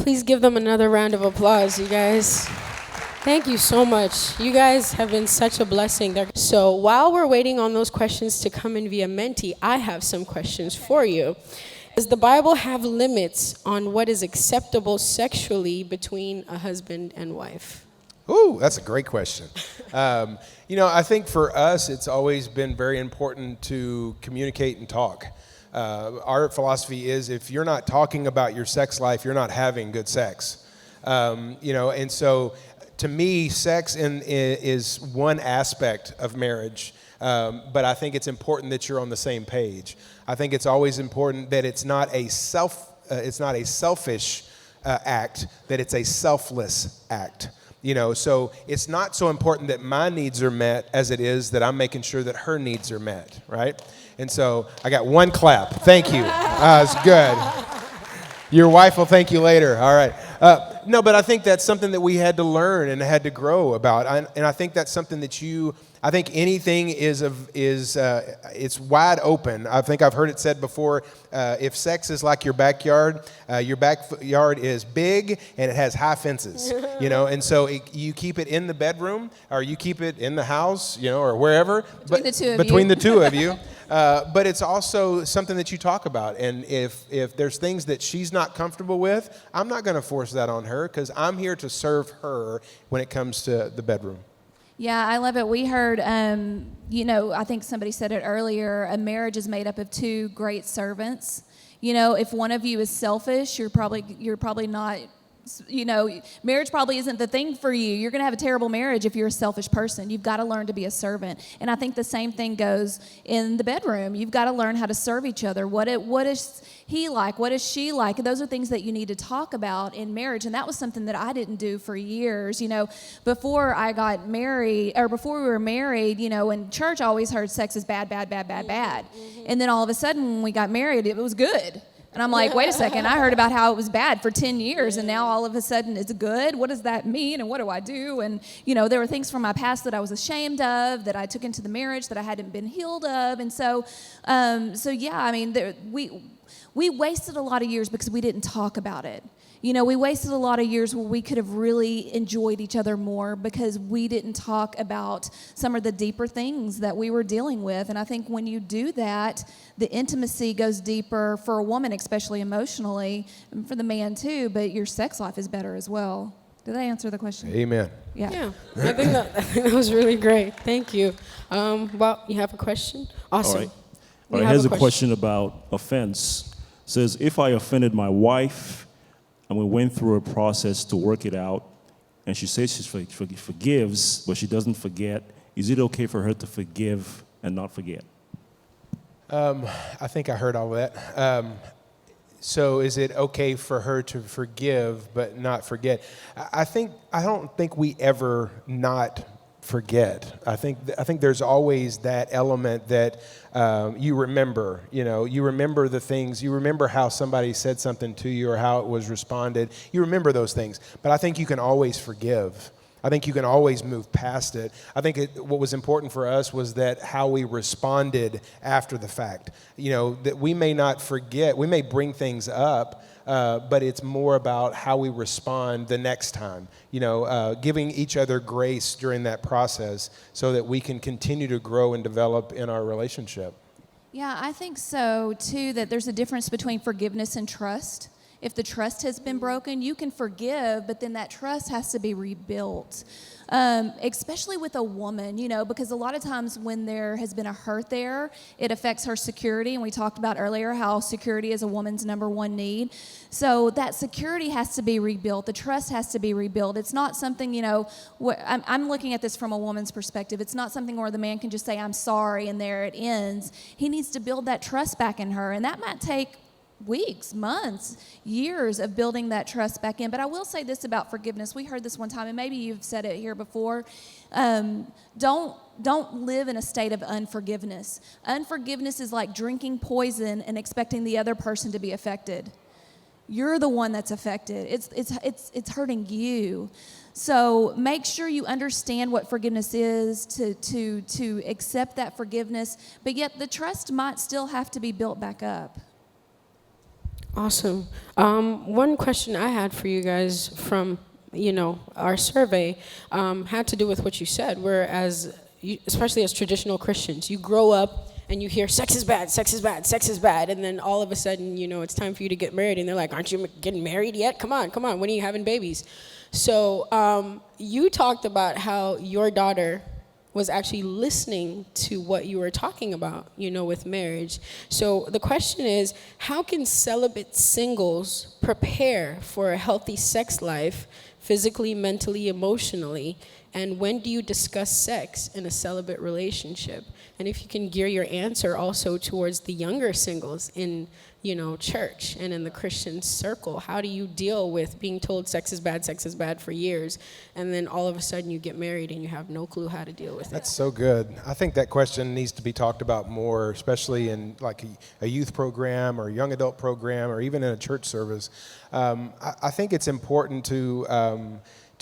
Please give them another round of applause, you guys. Thank you so much. You guys have been such a blessing. So while we're waiting on those questions to come in via Menti, I have some questions for you. Does the Bible have limits on what is acceptable sexually between a husband and wife? Ooh, that's a great question. I think for us, it's always been very important to communicate and talk. Our philosophy is if you're not talking about your sex life, you're not having good sex. And so to me, sex is one aspect of marriage, but I think it's important that you're on the same page. I think it's always important that it's not a selfish act, that it's a selfless act. So it's not so important that my needs are met as it is that I'm making sure that her needs are met, right? And so I got one clap. Thank you. It's good. Your wife will thank you later. All right. No, but I think that's something that we had to learn and had to grow about. And I think that's something that I think anything it's wide open. I think I've heard it said before, if sex is like your backyard is big and it has high fences, and so you keep it in the bedroom or you keep it in the house, or wherever. Between the two of you. But it's also something that you talk about. And if there's things that she's not comfortable with, I'm not going to force that on her because I'm here to serve her when it comes to the bedroom. Yeah, I love it. We heard, I think somebody said it earlier, a marriage is made up of two great servants. If one of you is selfish, you're probably not, marriage probably isn't the thing for you. You're going to have a terrible marriage if you're a selfish person. You've got to learn to be a servant. And I think the same thing goes in the bedroom. You've got to learn how to serve each other. What is he like? What is she like? And those are things that you need to talk about in marriage. And that was something that I didn't do for years. Before I got married, or before we were married, in church I always heard sex is bad, bad, bad, bad, bad. And then all of a sudden when we got married, it was good. And I'm like, wait a second, I heard about how it was bad for 10 years, and now all of a sudden it's good? What does that mean, and what do I do? And, there were things from my past that I was ashamed of, that I took into the marriage that I hadn't been healed of. And we wasted a lot of years because we didn't talk about it. We wasted a lot of years where we could have really enjoyed each other more because we didn't talk about some of the deeper things that we were dealing with. And I think when you do that, the intimacy goes deeper for a woman, especially emotionally, and for the man too, but your sex life is better as well. Did I answer the question? Amen. Yeah. I think that was really great. Thank you. You have a question? Awesome. All right. Here's a question about offense. It says, if I offended my wife, and we went through a process to work it out, and she says she forgives, but she doesn't forget. Is it okay for her to forgive and not forget? I think I heard all that. So is it okay for her to forgive but not forget? I don't think we ever not forget. I think there's always that element that you remember. You remember the things. You remember how somebody said something to you or how it was responded. You remember those things. But I think you can always forgive. I think you can always move past it. I think what was important for us was that how we responded after the fact. That we may not forget. We may bring things up. But it's more about how we respond the next time, giving each other grace during that process so that we can continue to grow and develop in our relationship. Yeah, I think so, too, that there's a difference between forgiveness and trust. If the trust has been broken, you can forgive, but then that trust has to be rebuilt. Especially with a woman, because a lot of times when there has been a hurt there, it affects her security. And we talked about earlier how security is a woman's number one need. So that security has to be rebuilt. The trust has to be rebuilt. It's not something, I'm looking at this from a woman's perspective. It's not something where the man can just say, I'm sorry, and there it ends. He needs to build that trust back in her. And that might take weeks, months, years of building that trust back in. But I will say this about forgiveness. We heard this one time, and maybe you've said it here before. Don't live in a state of unforgiveness. Unforgiveness is like drinking poison and expecting the other person to be affected. You're the one that's affected. It's hurting you. So make sure you understand what forgiveness is, to accept that forgiveness, but yet the trust might still have to be built back up. Awesome. One question I had for you guys from, our survey had to do with what you said, whereas, especially as traditional Christians, you grow up and you hear sex is bad, sex is bad, sex is bad, and then all of a sudden, it's time for you to get married, and they're like, aren't you getting married yet? Come on, when are you having babies? So you talked about how your daughter was actually listening to what you were talking about, with marriage. So the question is, how can celibate singles prepare for a healthy sex life, physically, mentally, emotionally? And when do you discuss sex in a celibate relationship? And if you can gear your answer also towards the younger singles in, church and in the Christian circle, how do you deal with being told sex is bad for years, and then all of a sudden you get married and you have no clue how to deal with it? That's so good. I think that question needs to be talked about more, especially in like a youth program or a young adult program or even in a church service. I think it's important to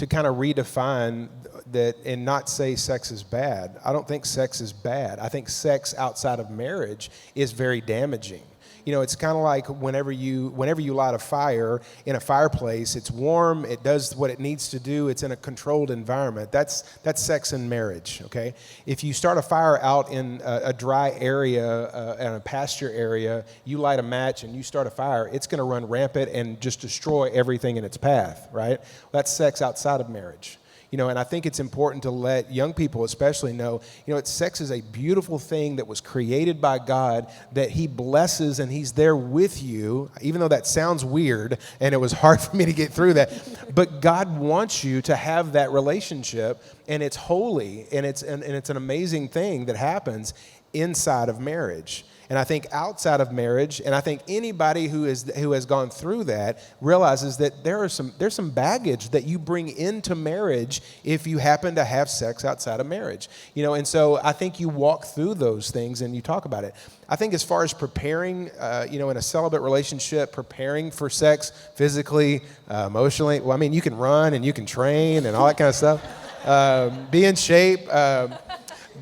kind of redefine that and not say sex is bad. I don't think sex is bad. I think sex outside of marriage is very damaging. It's kind of like whenever you light a fire in a fireplace, it's warm, it does what it needs to do, it's in a controlled environment. That's sex in marriage, okay? If you start a fire out in a dry area, in a pasture area, you light a match and you start a fire, it's going to run rampant and just destroy everything in its path, right? That's sex outside of marriage. And I think it's important to let young people especially know, sex is a beautiful thing that was created by God, that he blesses and he's there with you, even though that sounds weird and it was hard for me to get through that. But God wants you to have that relationship, and it's holy, and it's an amazing thing that happens inside of marriage. And I think outside of marriage, and I think anybody who has gone through that realizes that there's some baggage that you bring into marriage if you happen to have sex outside of marriage. And so I think you walk through those things and you talk about it. I think as far as preparing, in a celibate relationship, preparing for sex physically, emotionally, well, I mean, you can run and you can train and all that kind of stuff. Be in shape.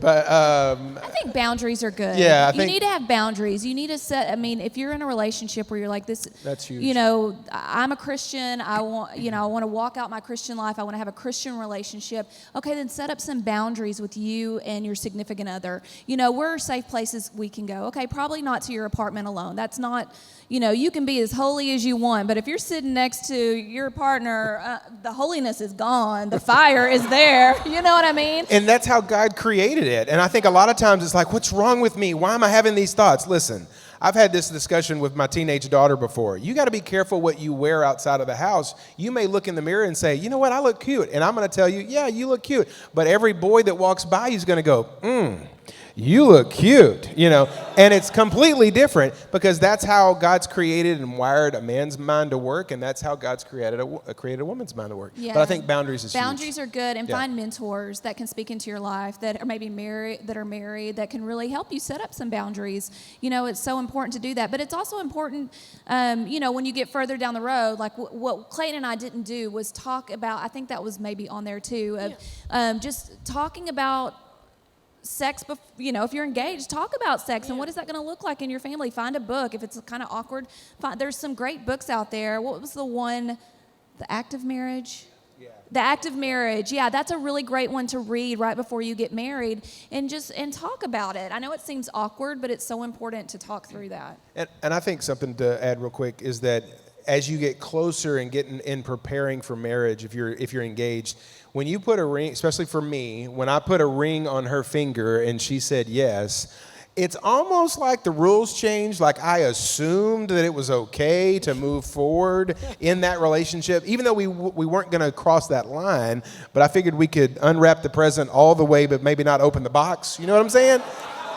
But I think boundaries are good. Yeah, you need to have boundaries. You need to set. I mean, if you're in a relationship where you're like this, that's huge. I'm a Christian. I want to walk out my Christian life. I want to have a Christian relationship. Okay, then set up some boundaries with you and your significant other. Where are safe places we can go? Okay, probably not to your apartment alone. That's not. You can be as holy as you want, but if you're sitting next to your partner, the holiness is gone. The fire is there. You know what I mean? And that's how God created it. And I think a lot of times it's like, what's wrong with me? Why am I having these thoughts? Listen, I've had this discussion with my teenage daughter before. You got to be careful what you wear outside of the house. You may look in the mirror and say, you know what, I look cute. And I'm going to tell you, yeah, you look cute. But every boy that walks by you is going to go, you look cute, and it's completely different because that's how God's created and wired a man's mind to work, and that's how God's created a woman's mind to work. Yeah. But I think boundaries is Boundaries huge. are good, and find mentors that can speak into your life that are maybe married, that can really help you set up some boundaries. It's so important to do that, but it's also important, when you get further down the road, like what Clayton and I didn't do was talk about, I think that was maybe on there too, of just talking about sex, if you're engaged, talk about sex and what is that going to look like in your family. Find a book. If it's kind of awkward, there's some great books out there. What was the one? The Act of Marriage? Yeah. The Act of Marriage. Yeah, that's a really great one to read right before you get married and talk about it. I know it seems awkward, but it's so important to talk through that. And I think something to add real quick is that as you get closer and getting in preparing for marriage, if you're engaged, when you put a ring, especially for me, when I put a ring on her finger and she said yes, it's almost like the rules changed. Like I assumed that it was okay to move forward in that relationship, even though we weren't going to cross that line. But I figured we could unwrap the present all the way, but maybe not open the box. You know what I'm saying?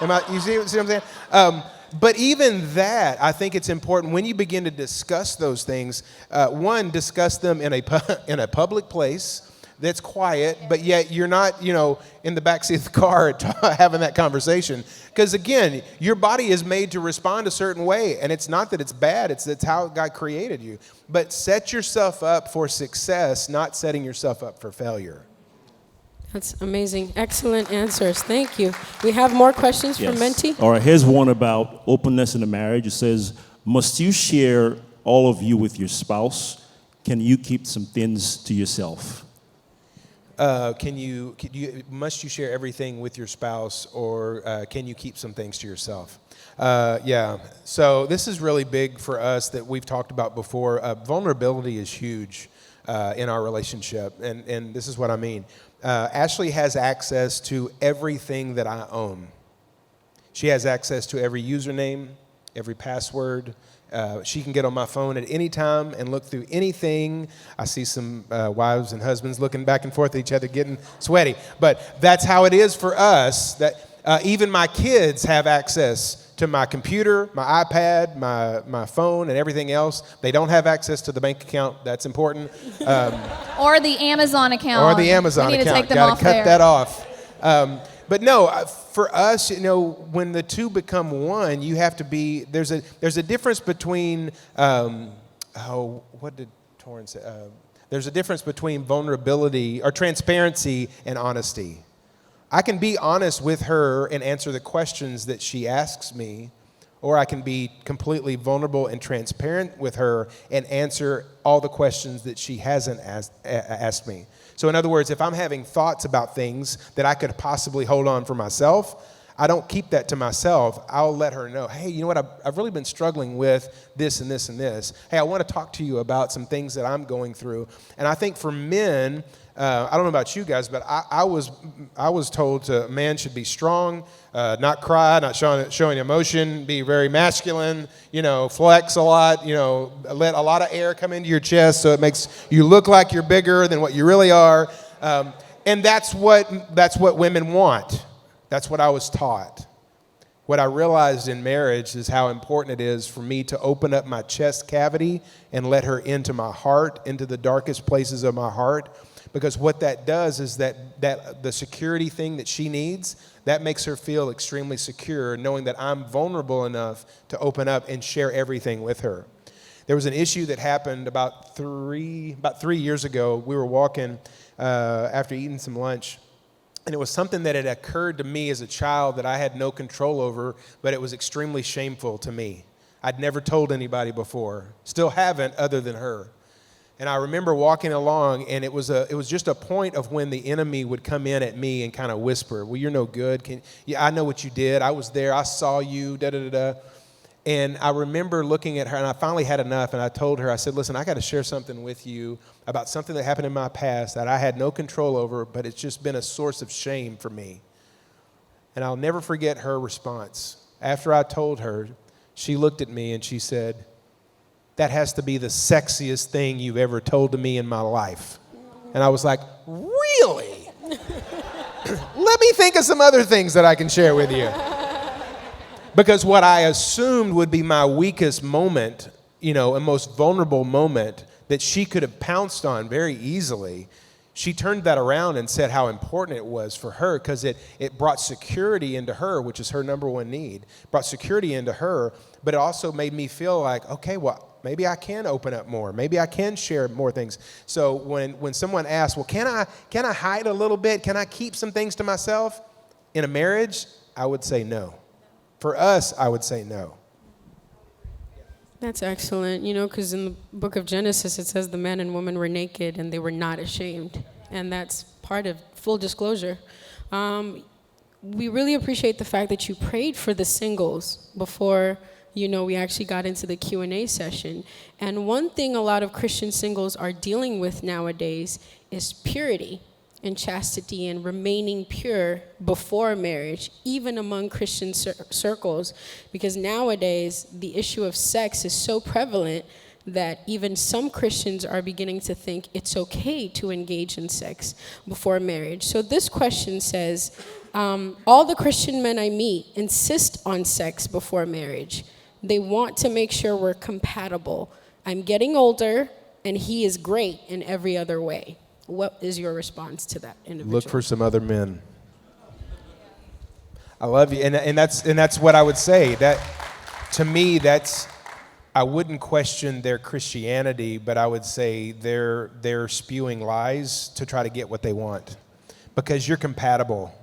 You see what I'm saying? But even that, I think it's important when you begin to discuss those things. One, discuss them in a public place that's quiet, but yet you're not, in the backseat of the car having that conversation. Because again, your body is made to respond a certain way, and it's not that it's bad, it's how God created you. But set yourself up for success, not setting yourself up for failure. That's amazing. Excellent answers. Thank you. We have more questions from Menti. All right, here's one about openness in the marriage. It says, must you share all of you with your spouse, can you keep some things to yourself? Must you share everything with your spouse, or can you keep some things to yourself? Yeah. So this is really big for us that we've talked about before. Vulnerability is huge in our relationship, and this is what I mean. Ashlee has access to everything that I own. She has access to every username, every password. She can get on my phone at any time and look through anything. I see some wives and husbands looking back and forth at each other, getting sweaty. But that's how it is for us, that even my kids have access to my computer, my iPad, my phone, and everything else. They don't have access to the bank account. That's important. Or the Amazon account. Or the Amazon we need account. To take them Gotta off cut there. that off. But no, for us, when the two become one, you have to be. There's a difference between. What did Torrin say? There's a difference between vulnerability or transparency and honesty. I can be honest with her and answer the questions that she asks me, or I can be completely vulnerable and transparent with her and answer all the questions that she hasn't asked me. So in other words, if I'm having thoughts about things that I could possibly hold on for myself, I don't keep that to myself. I'll let her know, hey, you know what, I've really been struggling with this and this and this. Hey, I want to talk to you about some things that I'm going through. And I think for men, I don't know about you guys, but I was told a man should be strong, not cry, not showing emotion, be very masculine, flex a lot, let a lot of air come into your chest so it makes you look like you're bigger than what you really are. And that's what women want. That's what I was taught. What I realized in marriage is how important it is for me to open up my chest cavity and let her into my heart, into the darkest places of my heart. Because what that does is that the security thing that she needs, that makes her feel extremely secure, knowing that I'm vulnerable enough to open up and share everything with her. There was an issue that happened about 3 years ago. We were walking after eating some lunch, and it was something that had occurred to me as a child that I had no control over, but it was extremely shameful to me. I'd never told anybody before, still haven't other than her. And I remember walking along, and it was just a point of when the enemy would come in at me and kind of whisper, well, you're no good. I know what you did. I was there. I saw you, da-da-da-da. And I remember looking at her, and I finally had enough, and I told her, I said, listen, I got to share something with you about something that happened in my past that I had no control over, but it's just been a source of shame for me. And I'll never forget her response. After I told her, she looked at me and she said, that has to be the sexiest thing you've ever told to me in my life. And I was like, really? Let me think of some other things that I can share with you. Because what I assumed would be my weakest moment, and most vulnerable moment that she could have pounced on very easily, she turned that around and said how important it was for her because it brought security into her, which is her number one need. Brought security into her, but it also made me feel like, okay, well, maybe I can open up more. Maybe I can share more things. So when someone asks, well, can I hide a little bit? Can I keep some things to myself? In a marriage, I would say no. For us, I would say no. That's excellent, because in the book of Genesis, it says the man and woman were naked and they were not ashamed. And that's part of full disclosure. We really appreciate the fact that you prayed for the singles before, we actually got into the Q&A session. And one thing a lot of Christian singles are dealing with nowadays is purity and chastity and remaining pure before marriage, even among Christian circles, because nowadays the issue of sex is so prevalent that even some Christians are beginning to think it's okay to engage in sex before marriage. So this question says, all the Christian men I meet insist on sex before marriage. They want to make sure we're compatible. I'm getting older, and he is great in every other way. What is your response to that individual? Look for some other men. I love you, and that's what I would say. That to me, I wouldn't question their Christianity, but I would say they're spewing lies to try to get what they want, because you're compatible.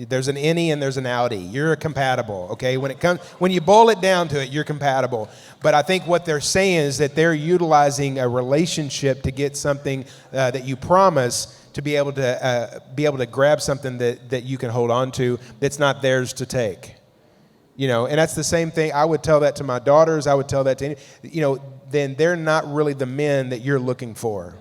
There's an innie and there's an outie. You're compatible, okay? When you boil it down to it, you're compatible. But I think what they're saying is that they're utilizing a relationship to get something that you promise, to be able to grab something that you can hold on to that's not theirs to take. And that's the same thing. I would tell that to my daughters. I would tell that to then they're not really the men that you're looking for.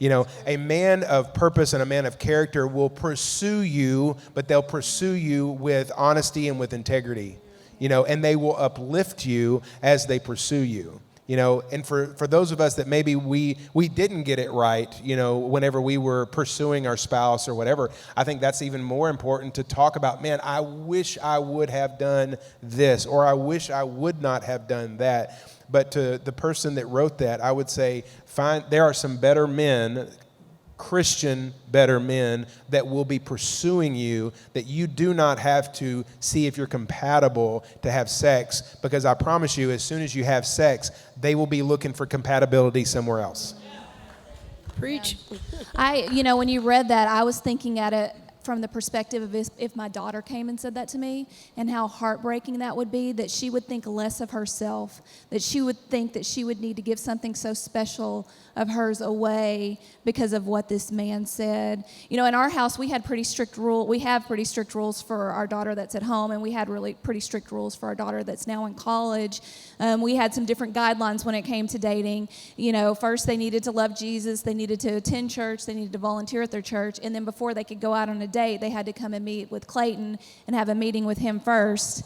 A man of purpose and a man of character will pursue you, but they'll pursue you with honesty and with integrity, and they will uplift you as they pursue you. And for those of us that maybe we didn't get it right, whenever we were pursuing our spouse or whatever, I think that's even more important to talk about, man, I wish I would have done this, or I wish I would not have done that. But to the person that wrote that, I would say, there are some better men, Christian better men, that will be pursuing you, that you do not have to see if you're compatible to have sex, because I promise you, as soon as you have sex, they will be looking for compatibility somewhere else. Preach. When you read that, I was thinking at it from the perspective of if my daughter came and said that to me, and how heartbreaking that would be, that she would think less of herself, that she would think that she would need to give something so special of hers away because of what this man said. In our house, we have pretty strict rules for our daughter that's at home, and we had really pretty strict rules for our daughter that's now in college. We had some different guidelines when it came to dating. First they needed to love Jesus, they needed to attend church, they needed to volunteer at their church, and then before they could go out on a date, they had to come and meet with Clayton and have a meeting with him first.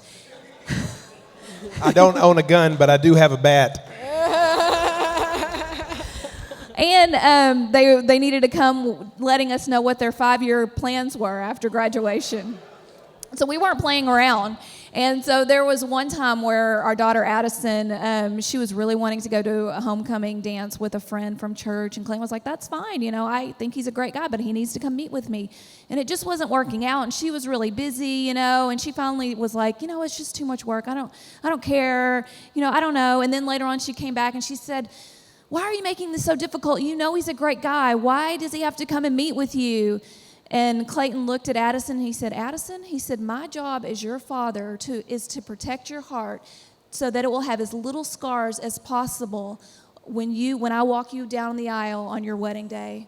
I don't own a gun, but I do have a bat. And they needed to come letting us know what their 5-year plans were after graduation. So we weren't playing around. And so there was one time where our daughter Addison, she was really wanting to go to a homecoming dance with a friend from church. And Clayton was like, that's fine. I think he's a great guy, but he needs to come meet with me. And it just wasn't working out. And she was really busy, and she finally was like, it's just too much work. I don't care. I don't know. And then later on she came back and she said, why are you making this so difficult? He's a great guy. Why does he have to come and meet with you? And Clayton looked at Addison and he said, Addison, he said, my job as your father is to protect your heart so that it will have as little scars as possible when I walk you down the aisle on your wedding day.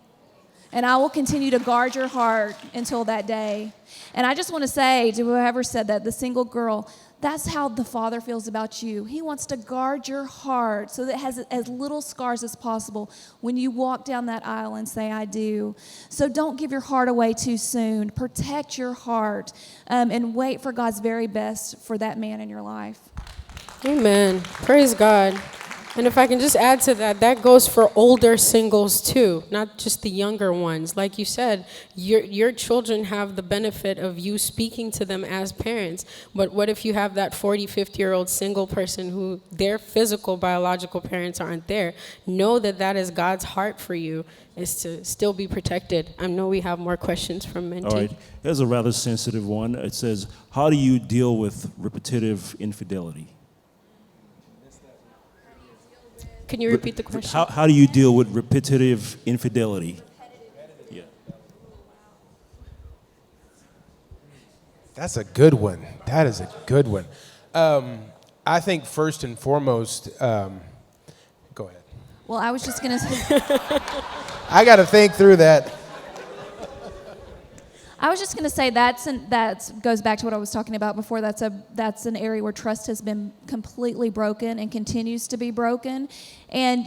And I will continue to guard your heart until that day. And I just want to say to whoever said that, the single girl, that's how the Father feels about you. He wants to guard your heart so that it has as little scars as possible when you walk down that aisle and say, I do. So don't give your heart away too soon. Protect your heart and wait for God's very best for that man in your life. Amen. Praise God. And if I can just add to that, that goes for older singles too, not just the younger ones. Like you said, your children have the benefit of you speaking to them as parents. But what if you have that 40, 50-year-old single person who their physical biological parents aren't there? Know that is God's heart for you, is to still be protected. I know we have more questions from Mentee. All right. Here's a rather sensitive one. It says, how do you deal with repetitive infidelity? Can you repeat the question? How do you deal with repetitive infidelity? Yeah. That's a good one. That is a good one. I think first and foremost, go ahead. Well, I was just going to say. I got to think through that. I was just going to say that goes back to what I was talking about before. That's an area where trust has been completely broken and continues to be broken. And,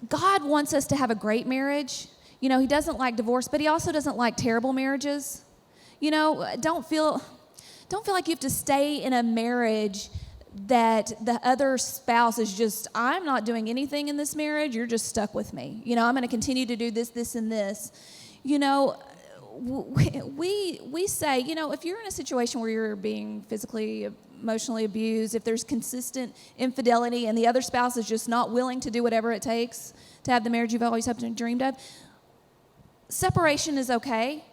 God wants us to have a great marriage. He doesn't like divorce, but he also doesn't like terrible marriages. Don't feel like you have to stay in a marriage that the other spouse is just, I'm not doing anything in this marriage. You're just stuck with me. I'm going to continue to do this, this, and this. We say, if you're in a situation where you're being physically, emotionally abused, if there's consistent infidelity and the other spouse is just not willing to do whatever it takes to have the marriage you've always hoped and dreamed of, separation is okay.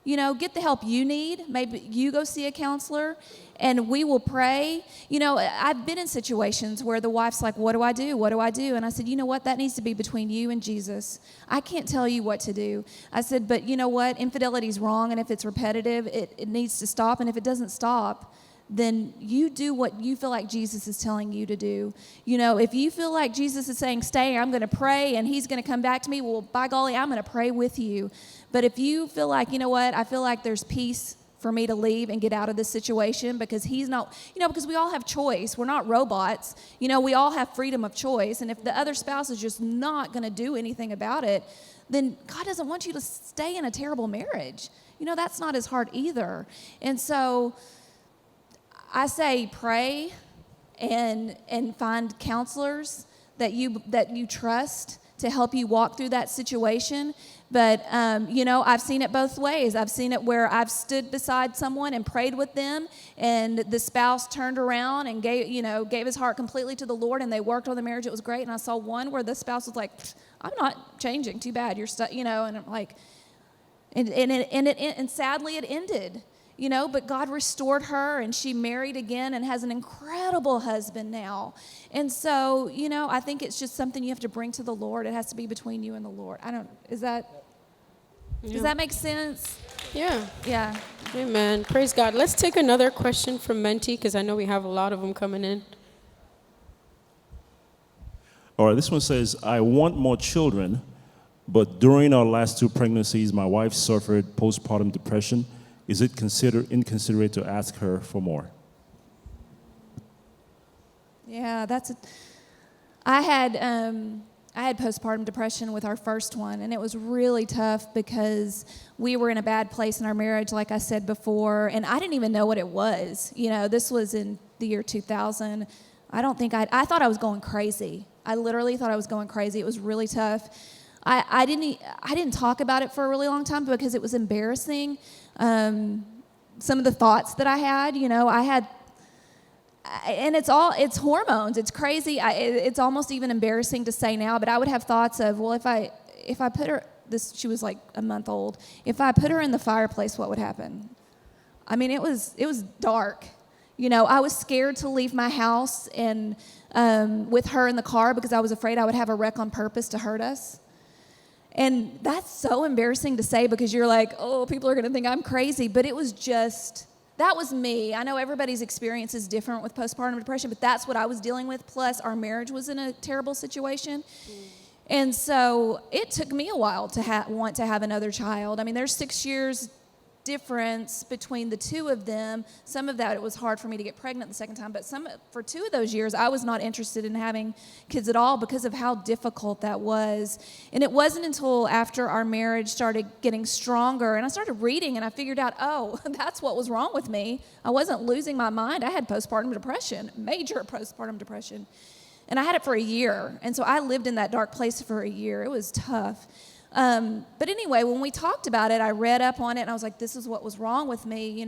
Get the help you need. Maybe you go see a counselor and we will pray. I've been in situations where the wife's like, what do I do? What do I do? And I said, you know what? That needs to be between you and Jesus. I can't tell you what to do. I said, but you know what? Infidelity is wrong, and if it's repetitive, it needs to stop. And if it doesn't stop, then you do what you feel like Jesus is telling you to do. If you feel like Jesus is saying, stay, I'm going to pray, and he's going to come back to me, well, by golly, I'm going to pray with you. But if you feel like, you know what, I feel like there's peace for me to leave and get out of this situation because he's not, because we all have choice. We're not robots. We all have freedom of choice. And if the other spouse is just not going to do anything about it, then God doesn't want you to stay in a terrible marriage. That's not his heart either. And so I say pray and find counselors that you trust to help you walk through that situation. But, I've seen it both ways. I've seen it where I've stood beside someone and prayed with them, and the spouse turned around and gave his heart completely to the Lord, and they worked on the marriage. It was great. And I saw one where the spouse was like, I'm not changing. Too bad. You're stuck, and I'm like, and sadly it ended. But God restored her, and she married again and has an incredible husband now. And so, I think it's just something you have to bring to the Lord. It has to be between you and the Lord. Does that make sense? Yeah. Yeah. Amen. Praise God. Let's take another question from Menti, because I know we have a lot of them coming in. All right, this one says, I want more children, but during our last 2 pregnancies, my wife suffered postpartum depression. Is it considered inconsiderate to ask her for more? Yeah, I had postpartum depression with our first one, and it was really tough because we were in a bad place in our marriage, like I said before, and I didn't even know what it was. This was in the year 2000. I thought I was going crazy. I literally thought I was going crazy. It was really tough. I didn't talk about it for a really long time because it was embarrassing. Some of the thoughts that I had, and it's hormones. It's crazy. It's almost even embarrassing to say now, but I would have thoughts of, well, if I put her, she was like a month old. If I put her in the fireplace, what would happen? I mean, it was dark. I was scared to leave my house and with her in the car because I was afraid I would have a wreck on purpose to hurt us. And that's so embarrassing to say because you're like, oh, people are going to think I'm crazy. But it was just, that was me. I know everybody's experience is different with postpartum depression, but that's what I was dealing with. Plus, our marriage was in a terrible situation. And so it took me a while to want to have another child. I mean, there's 6 years difference between the two of them. Some of that, it was hard for me to get pregnant the second time, but for 2 of those years, I was not interested in having kids at all because of how difficult that was. And it wasn't until after our marriage started getting stronger, and I started reading, and I figured out, oh, that's what was wrong with me. I wasn't losing my mind. I had postpartum depression, major postpartum depression. And I had it for a year, and so I lived in that dark place for a year. It was tough. But anyway, when we talked about it, I read up on it, and I was like, this is what was wrong with me,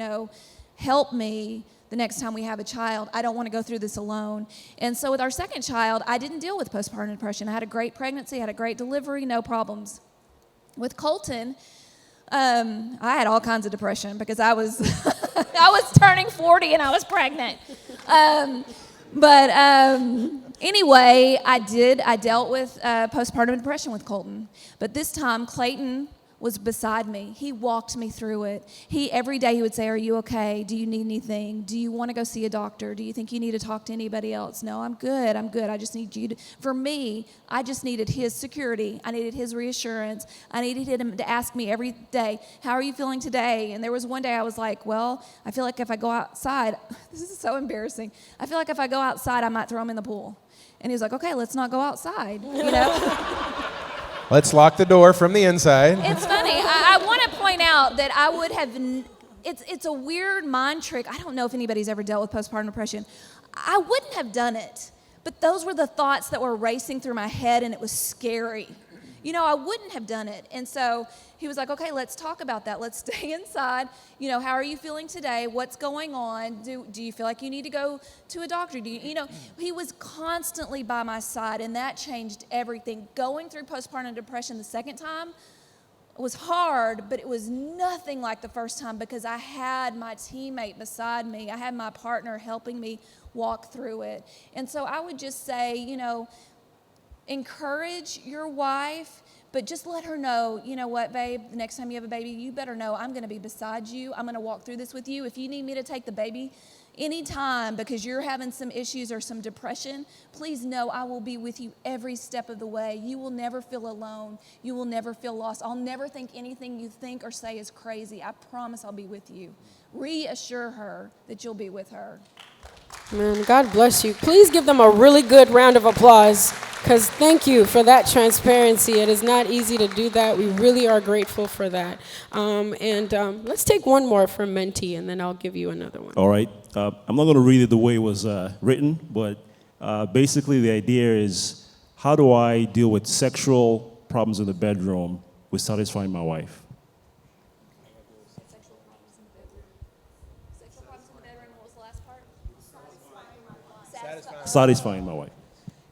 help me the next time we have a child. I don't want to go through this alone. And so with our second child, I didn't deal with postpartum depression. I had a great pregnancy, had a great delivery, no problems. With Colton, I had all kinds of depression because I was I was turning 40 and I was pregnant. Anyway, I dealt with postpartum depression with Colton. But this time, Clayton was beside me. He walked me through it. Every day he would say, are you okay? Do you need anything? Do you want to go see a doctor? Do you think you need to talk to anybody else? No, I'm good. I just need you to. For me, I just needed his security. I needed his reassurance. I needed him to ask me every day, how are you feeling today? And there was one day I was like, well, I feel like if I go outside, this is so embarrassing. I feel like if I go outside, I might throw him in the pool. And he was like, okay, let's not go outside, Let's lock the door from the inside. It's funny. I want to point out that I would have, it's a weird mind trick. I don't know if anybody's ever dealt with postpartum depression. I wouldn't have done it, but those were the thoughts that were racing through my head, and it was scary. I wouldn't have done it. And so he was like, okay, let's talk about that. Let's stay inside. How are you feeling today? What's going on? Do you feel like you need to go to a doctor? He was constantly by my side, and that changed everything. Going through postpartum depression the second time, was hard, but it was nothing like the first time because I had my teammate beside me. I had my partner helping me walk through it. And so I would just say, encourage your wife, but just let her know, you know what, babe, the next time you have a baby, you better know I'm going to be beside you. I'm going to walk through this with you. If you need me to take the baby anytime because you're having some issues or some depression, please know I will be with you every step of the way. You will never feel alone. You will never feel lost. I'll never think anything you think or say is crazy. I promise I'll be with you. Reassure her that you'll be with her. Man, God bless you. Please give them a really good round of applause, because thank you for that transparency. It is not easy to do that. We really are grateful for that. Let's take one more from Menti, and then I'll give you another one. All right. I'm not going to read it the way it was written, but basically the idea is, how do I deal with sexual problems in the bedroom with satisfying my wife? Satisfying my wife.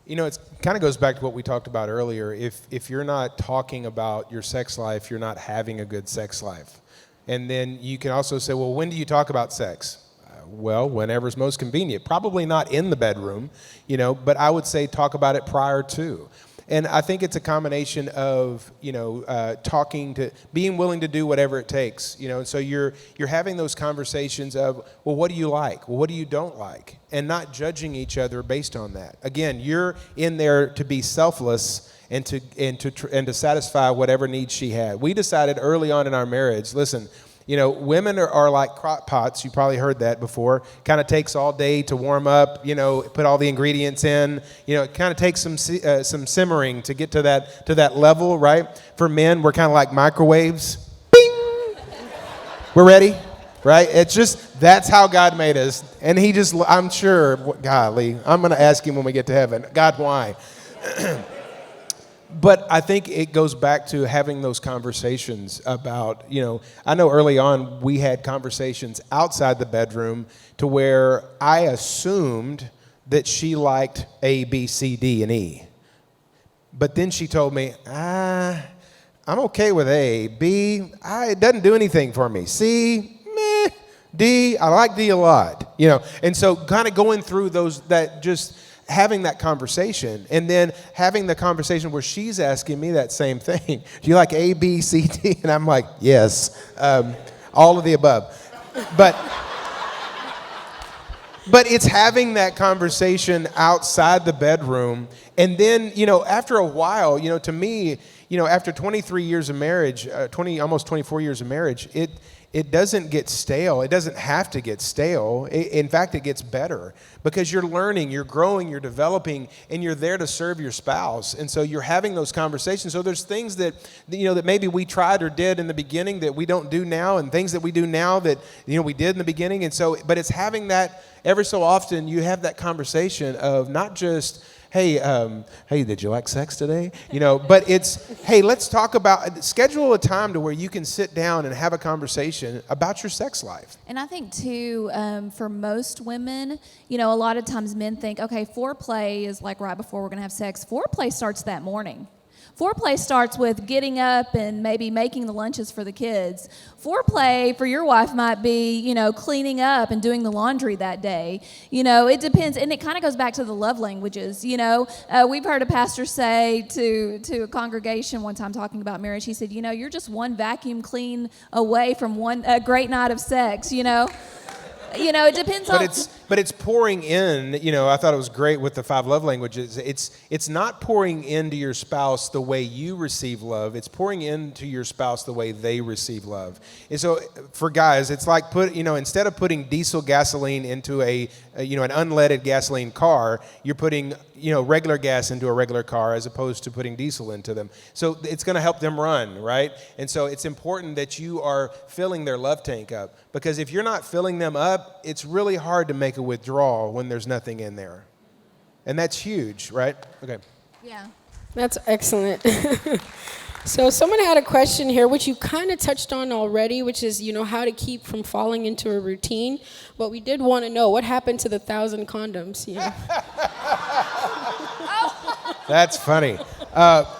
It kind of goes back to what we talked about earlier. If you're not talking about your sex life, you're not having a good sex life. And then you can also say, well, when do you talk about sex? Well, whenever's most convenient. Probably not in the bedroom, but I would say talk about it prior to. And I think it's a combination of, being willing to do whatever it takes, and so you're having those conversations of, well, what do you like? Well, what do you don't like? And not judging each other based on that. Again, you're in there to be selfless and to satisfy whatever needs she had. We decided early on in our marriage, listen, women are like crock pots. You probably heard that before. Kind of takes all day to warm up, put all the ingredients in. It kind of takes some simmering to get to that level, right? For men, we're kind of like microwaves. Bing! We're ready, right? It's just, that's how God made us. And I'm sure, golly, I'm going to ask him when we get to heaven, God, why? But I think it goes back to having those conversations about, I know early on we had conversations outside the bedroom to where I assumed that she liked A, B, C, D, and E. But then she told me, I'm okay with A. B, it doesn't do anything for me. C, meh. D, I like D a lot. And so kind of going through having that conversation, and then having the conversation where she's asking me that same thing. Do you like A, B, C, D? And I'm like, yes, all of the above. But it's having that conversation outside the bedroom. And then, after a while, to me, after 23 years of marriage, almost 24 years of marriage, it doesn't get stale. It doesn't have to get stale. In fact, it gets better because you're learning, you're growing, you're developing, and you're there to serve your spouse. And so you're having those conversations. So there's things that maybe we tried or did in the beginning that we don't do now, and things that we do now that we did in the beginning. And so, but it's having that every so often. You have that conversation of not just, hey, did you like sex today? But it's, hey, let's schedule a time to where you can sit down and have a conversation about your sex life. And I think, too, for most women, a lot of times men think, okay, foreplay is like right before we're going to have sex. Foreplay starts that morning. Foreplay starts with getting up and maybe making the lunches for the kids. Foreplay for your wife might be, cleaning up and doing the laundry that day. It depends. And it kind of goes back to the love languages. We've heard a pastor say to a congregation one time talking about marriage, he said, you're just one vacuum clean away from a great night of sex, it depends on. But it's pouring in. I thought it was great with the 5 love languages. It's not pouring into your spouse the way you receive love. It's pouring into your spouse the way they receive love. And so for guys, it's like instead of putting diesel gasoline into an unleaded gasoline car, you're putting regular gas into a regular car as opposed to putting diesel into them. So it's going to help them run, right? And so it's important that you are filling their love tank up, because if you're not filling them up, it's really hard to make a withdrawal when there's nothing in there. And that's huge, right? Okay. Yeah. That's excellent. So someone had a question here, which you kind of touched on already, which is, how to keep from falling into a routine. But we did want to know, what happened to the 1,000 condoms? That's funny.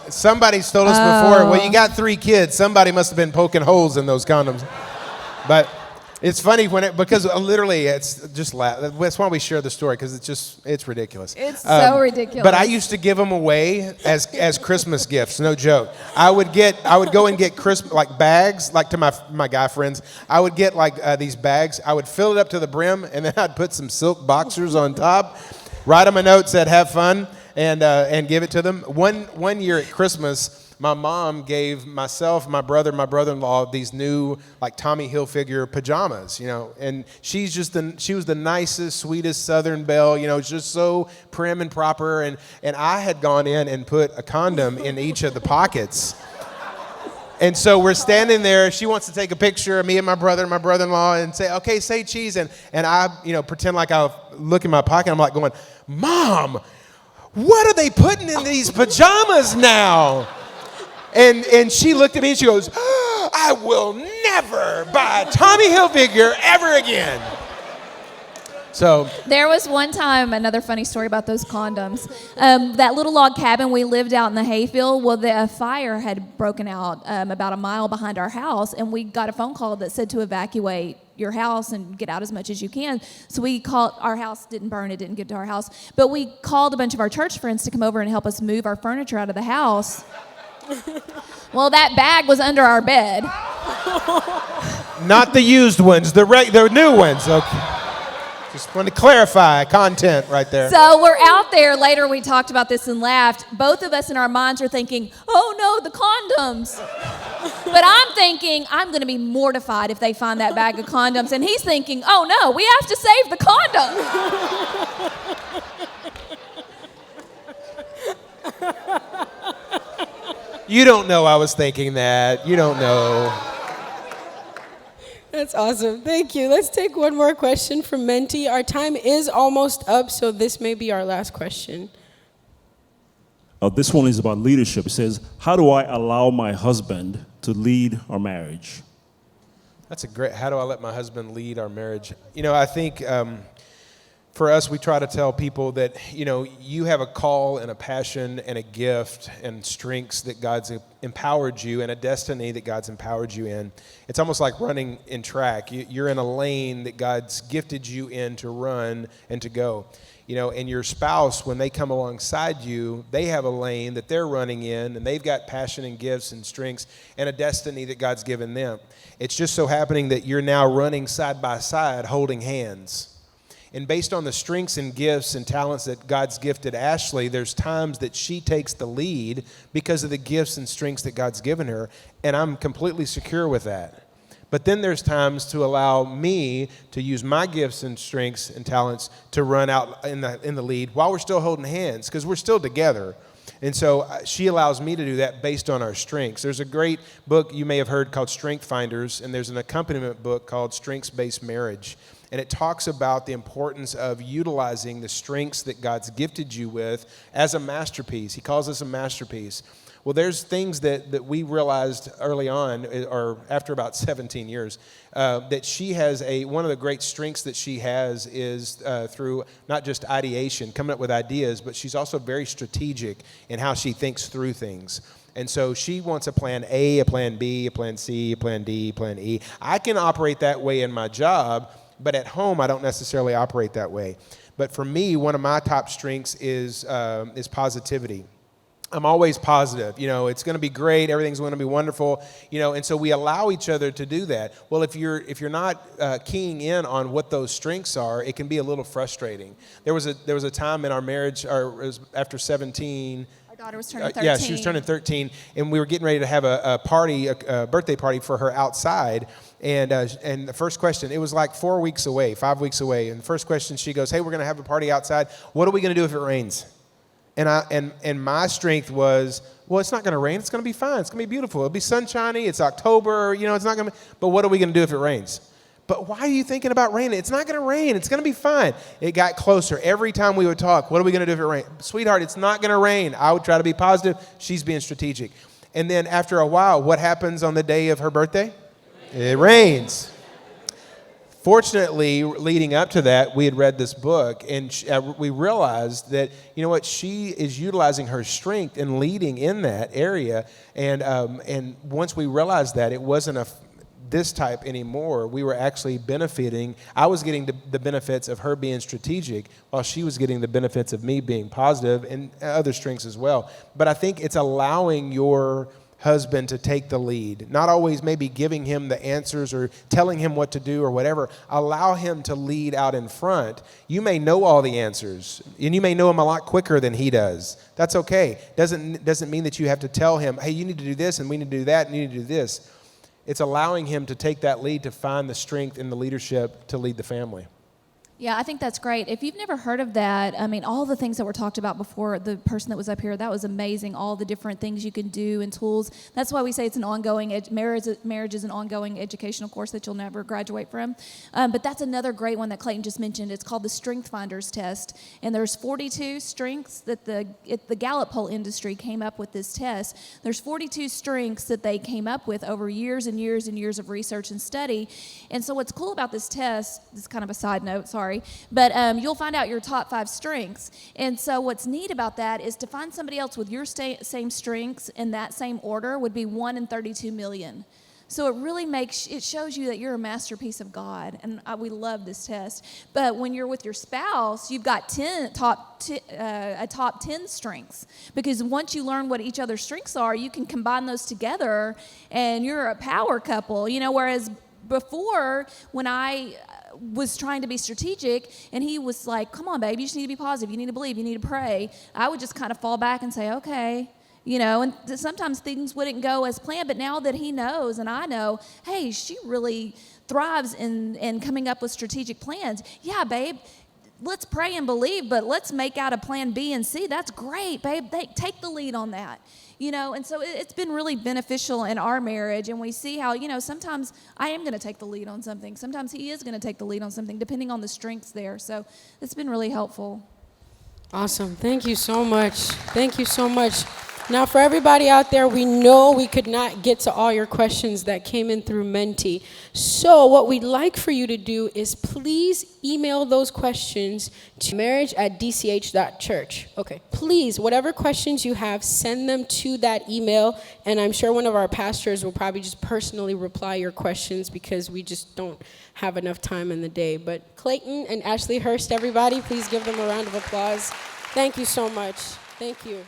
Somebody told us before, well, you got 3 kids. Somebody must have been poking holes in those condoms. But it's funny because literally it's just that's why we share the story, because it's ridiculous. It's so ridiculous. But I used to give them away as Christmas gifts, no joke. I would go and get Christmas like bags, like to my guy friends. I would get like these bags. I would fill it up to the brim, and then I'd put some silk boxers on top, write them a note, said have fun, and give it to them. One year at Christmas, my mom gave myself, my brother, my brother-in-law these new like Tommy Hilfiger pajamas, and she was the nicest, sweetest Southern belle, just so prim and proper, and I had gone in and put a condom in each of the pockets. And so we're standing there. She wants to take a picture of me and my brother and my brother-in-law and say, okay, say cheese. And I, pretend like I look in my pocket. I'm like going, Mom, what are they putting in these pajamas now? And she looked at me and she goes, I will never buy Tommy Hilfiger ever again. So there was one time, another funny story about those condoms. That little log cabin we lived out in the hayfield, well, the fire had broken out about a mile behind our house, and we got a phone call that said to evacuate your house and get out as much as you can. So we called, our house didn't burn, it didn't get to our house, but we called a bunch of our church friends to come over and help us move our furniture out of the house. Well, that bag was under our bed. Not the used ones, the new ones. Okay. Just want to clarify content right there. So we're out there. Later we talked about this and laughed. Both of us in our minds are thinking, oh no, the condoms. But I'm thinking, I'm going to be mortified if they find that bag of condoms. And he's thinking, oh no, we have to save the condoms. You don't know I was thinking that. You don't know. That's awesome. Thank you. Let's take one more question from Menti. Our time is almost up, so this may be our last question. This one is about leadership. It says, how do I allow my husband to lead our marriage? That's how do I let my husband lead our marriage? I think for us, we try to tell people that, you have a call and a passion and a gift and strengths that God's empowered you and a destiny that God's empowered you in. It's almost like running in track. You're in a lane that God's gifted you in to run and to go. And your spouse, when they come alongside you, they have a lane that they're running in, and they've got passion and gifts and strengths and a destiny that God's given them. It's just so happening that you're now running side by side, holding hands. And based on the strengths and gifts and talents that God's gifted Ashlee, there's times that she takes the lead because of the gifts and strengths that God's given her, and I'm completely secure with that. But then there's times to allow me to use my gifts and strengths and talents to run out in the lead while we're still holding hands, because we're still together. And so she allows me to do that based on our strengths. There's a great book you may have heard called Strength Finders, and there's an accompaniment book called Strengths-Based Marriage. And it talks about the importance of utilizing the strengths that God's gifted you with as a masterpiece. He calls us a masterpiece. Well, there's things that we realized early on, or after about 17 years, that she has one of the great strengths that she has is through not just ideation, coming up with ideas, but she's also very strategic in how she thinks through things. And so she wants a plan A, a plan B, a plan C, a plan D, a plan E. I can operate that way in my job, but at home I don't necessarily operate that way. But for me, one of my top strengths is positivity. I'm always positive. It's going to be great. Everything's going to be wonderful. And so we allow each other to do that. Well, if you're not keying in on what those strengths are, it can be a little frustrating. There was a time in our marriage, or it was after 17. Our daughter was turning 13. Yeah, she was turning 13, and we were getting ready to have a party, a birthday party for her outside. And the first question, it was like 5 weeks away. And the first question, she goes, "Hey, we're going to have a party outside. What are we going to do if it rains?" And my strength was, well, it's not going to rain. It's going to be fine. It's going to be beautiful. It'll be sunshiny. It's October. It's not going to. But what are we going to do if it rains? But why are you thinking about raining? It's not going to rain. It's going to be fine. It got closer. Every time we would talk, what are we going to do if it rains? Sweetheart, it's not going to rain. I would try to be positive. She's being strategic. And then after a while, what happens on the day of her birthday? It rains. fortunately, leading up to that, we had read this book, and we realized that, you know what, she is utilizing her strength and leading in that area. And once we realized that, it wasn't this type anymore. We were actually benefiting. I was getting the benefits of her being strategic, while she was getting the benefits of me being positive and other strengths as well. But I think it's allowing your husband to take the lead, not always maybe giving him the answers or telling him what to do or whatever. Allow him to lead out in front. You may know all the answers, and you may know them a lot quicker than he does. That's okay. Doesn't mean that you have to tell him, hey, you need to do this, and we need to do that, and you need to do this. It's allowing him to take that lead, to find the strength and the leadership to lead the family. Yeah, I think that's great. If you've never heard of that, I mean, all the things that were talked about before, the person that was up here, that was amazing, all the different things you can do and tools. That's why we say it's an ongoing, marriage is an ongoing educational course that you'll never graduate from. But that's another great one that Clayton just mentioned. It's called the Strength Finders Test. And there's 42 strengths that the Gallup poll industry came up with this test. There's 42 strengths that they came up with over years and years and years of research and study. And so what's cool about this test, this is kind of a side note, sorry, but you'll find out your top 5 strengths. And so what's neat about that is to find somebody else with your same strengths in that same order would be 1 in 32 million. So it really shows you that you're a masterpiece of God, and we love this test. But when you're with your spouse, you've got top 10 strengths, because once you learn what each other's strengths are, you can combine those together, and you're a power couple. You know, whereas before, when I was trying to be strategic and he was like, come on, babe, you just need to be positive, you need to believe, you need to pray, I would just kind of fall back and say, okay, you know, and sometimes things wouldn't go as planned. But now that he knows and I know, hey, she really thrives in coming up with strategic plans. Yeah, babe, let's pray and believe, but let's make out a plan B and C. That's great, babe. Take the lead on that. You know, and so it's been really beneficial in our marriage, and we see how, you know, sometimes I am going to take the lead on something. Sometimes he is going to take the lead on something, depending on the strengths there. So it's been really helpful. Awesome. Thank you so much. Thank you so much. Now, for everybody out there, we know we could not get to all your questions that came in through Menti. So what we'd like for you to do is please email those questions to marriage@dch.church. Okay. Please, whatever questions you have, send them to that email, and I'm sure one of our pastors will probably just personally reply your questions, because we just don't have enough time in the day. But Clayton and Ashlee Hurst, everybody, please give them a round of applause. Thank you so much. Thank you.